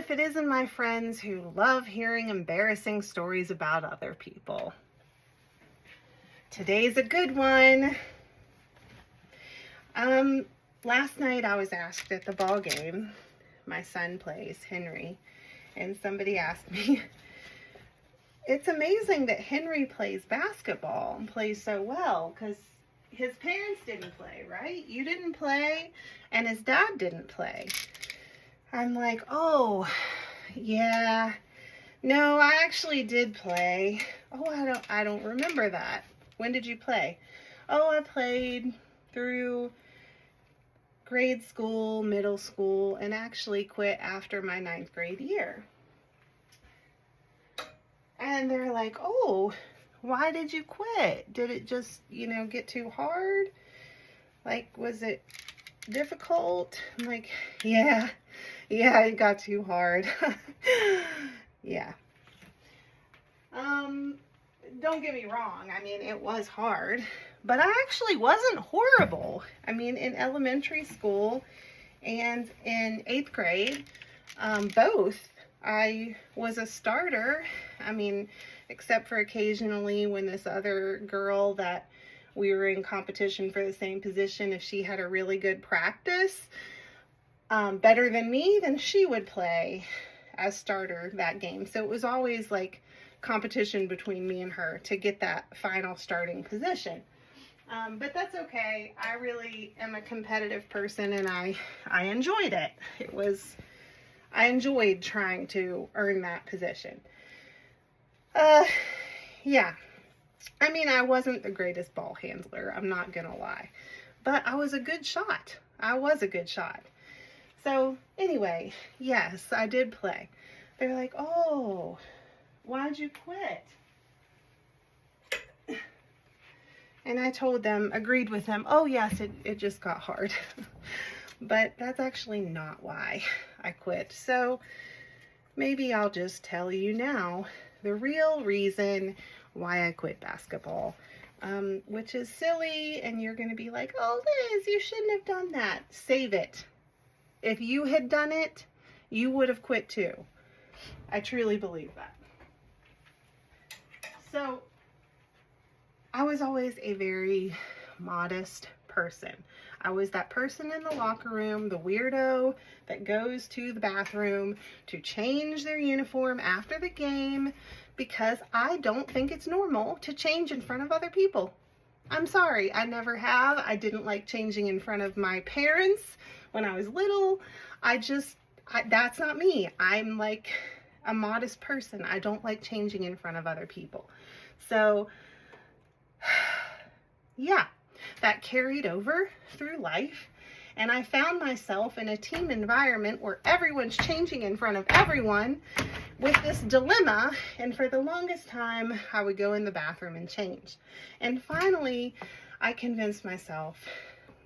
if it isn't my friends who love hearing embarrassing stories about other people. Today's a good one. Last night I was asked at the ball game, my son plays, Henry, and somebody asked me, it's amazing that Henry plays basketball and plays so well because his parents didn't play, right? You didn't play and his dad didn't play. I'm like, oh, yeah, no, I actually did play. Oh, I don't remember that. When did you play? Oh, I played through grade school, middle school, and actually quit after my 9th grade year. And they're like, oh, why did you quit? Did it just, get too hard? Like, was it difficult? I'm like, yeah, it got too hard. Yeah. Don't get me wrong. I mean, it was hard, but I actually wasn't horrible. I mean, in elementary school and in 8th grade, both, I was a starter. I mean, except for occasionally when this other girl that we were in competition for the same position, if she had a really good practice, better than me, then she would play as starter that game. So it was always like competition between me and her to get that final starting position. But that's okay. I really am a competitive person and I enjoyed it. I enjoyed trying to earn that position. Yeah. I mean, I wasn't the greatest ball handler, I'm not gonna lie. But I was a good shot. So anyway, yes, I did play. They're like, oh, why'd you quit? And I told them, agreed with them, oh yes, it just got hard. But that's actually not why I quit. So maybe I'll just tell you now the real reason why I quit basketball, which is silly, and you're going to be like, oh, Liz, you shouldn't have done that. Save it. If you had done it, you would have quit too. I truly believe that. So I was always a very modest person. I was that person in the locker room, the weirdo that goes to the bathroom to change their uniform after the game because I don't think it's normal to change in front of other people. I'm sorry, I never have. I didn't like changing in front of my parents when I was little. That's not me. I'm like a modest person. I don't like changing in front of other people. So, yeah, that carried over through life. And I found myself in a team environment where everyone's changing in front of everyone with this dilemma. And for the longest time, I would go in the bathroom and change. And finally, I convinced myself,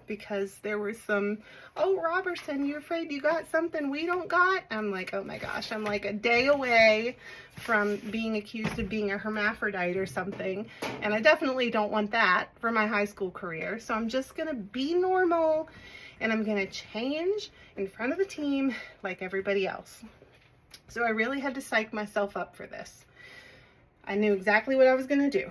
because there were some, oh, Robertson, you afraid you got something we don't got? I'm like, oh my gosh, I'm like a day away from being accused of being a hermaphrodite or something. And I definitely don't want that for my high school career. So I'm just gonna be normal and I'm gonna change in front of the team like everybody else. So I really had to psych myself up for this. I knew exactly what I was gonna do.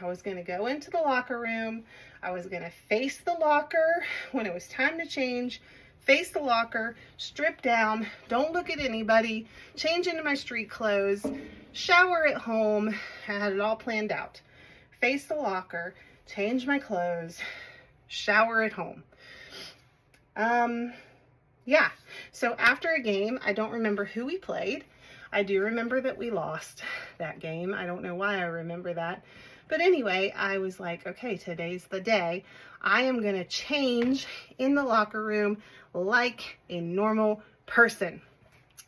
I was gonna go into the locker room. I was gonna face the locker when it was time to change, face the locker, strip down, don't look at anybody, change into my street clothes, shower at home. I had it all planned out. Face the locker, change my clothes, shower at home. Yeah, so after a game, I don't remember who we played. I do remember that we lost that game. I don't know why I remember that. But anyway, I was like, okay, today's the day. I am going to change in the locker room like a normal person.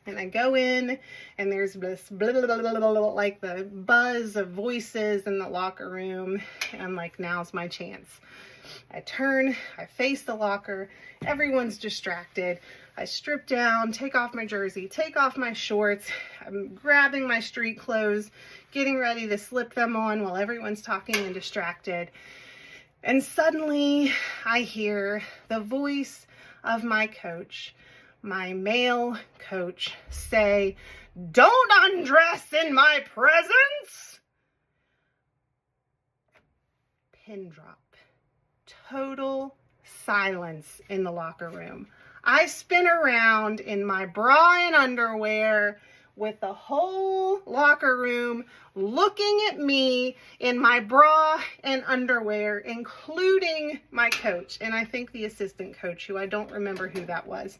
And I go in and there's this blah, blah, blah, blah, blah, like the buzz of voices in the locker room. And I'm like, now's my chance. I turn, I face the locker, everyone's distracted. I strip down, take off my jersey, take off my shorts. I'm grabbing my street clothes, getting ready to slip them on while everyone's talking and distracted. And suddenly I hear the voice of my coach, my male coach say, "Don't undress in my presence." Pin drop. Total silence in the locker room. I spin around in my bra and underwear with the whole locker room looking at me in my bra and underwear, including my coach, and I think the assistant coach, who I don't remember who that was.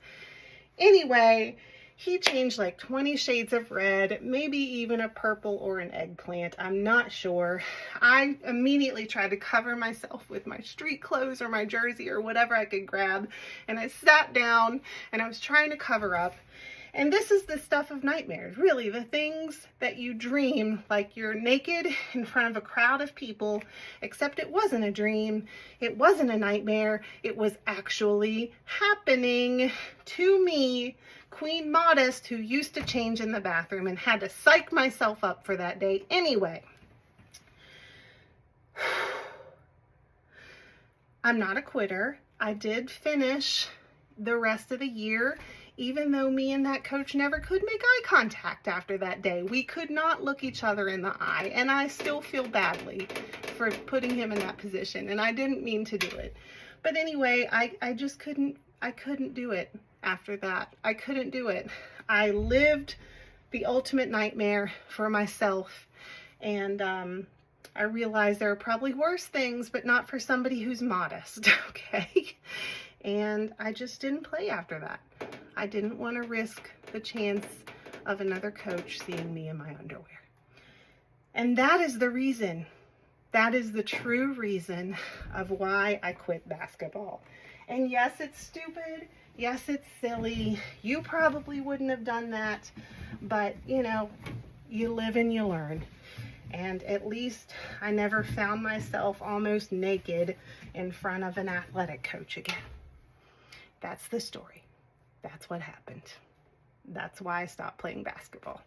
Anyway, he changed like 20 shades of red, maybe even a purple or an eggplant. I'm not sure. I immediately tried to cover myself with my street clothes or my jersey or whatever I could grab. And I sat down and I was trying to cover up. And this is the stuff of nightmares, really, the things that you dream like you're naked in front of a crowd of people, except it wasn't a dream, it wasn't a nightmare, it was actually happening to me, Queen Modest, who used to change in the bathroom and had to psych myself up for that day anyway. I'm not a quitter. I did finish the rest of the year, even though me and that coach never could make eye contact after that day. We could not look each other in the eye, and I still feel badly for putting him in that position, and I didn't mean to do it. But anyway, I just couldn't do it after that. I couldn't do it. I lived the ultimate nightmare for myself, and I realized there are probably worse things, but not for somebody who's modest, okay? And I just didn't play after that. I didn't want to risk the chance of another coach seeing me in my underwear. And that is the reason. That is the true reason of why I quit basketball. And yes, it's stupid. Yes, it's silly. You probably wouldn't have done that. But, you know, you live and you learn. And at least I never found myself almost naked in front of an athletic coach again. That's the story. That's what happened. That's why I stopped playing basketball.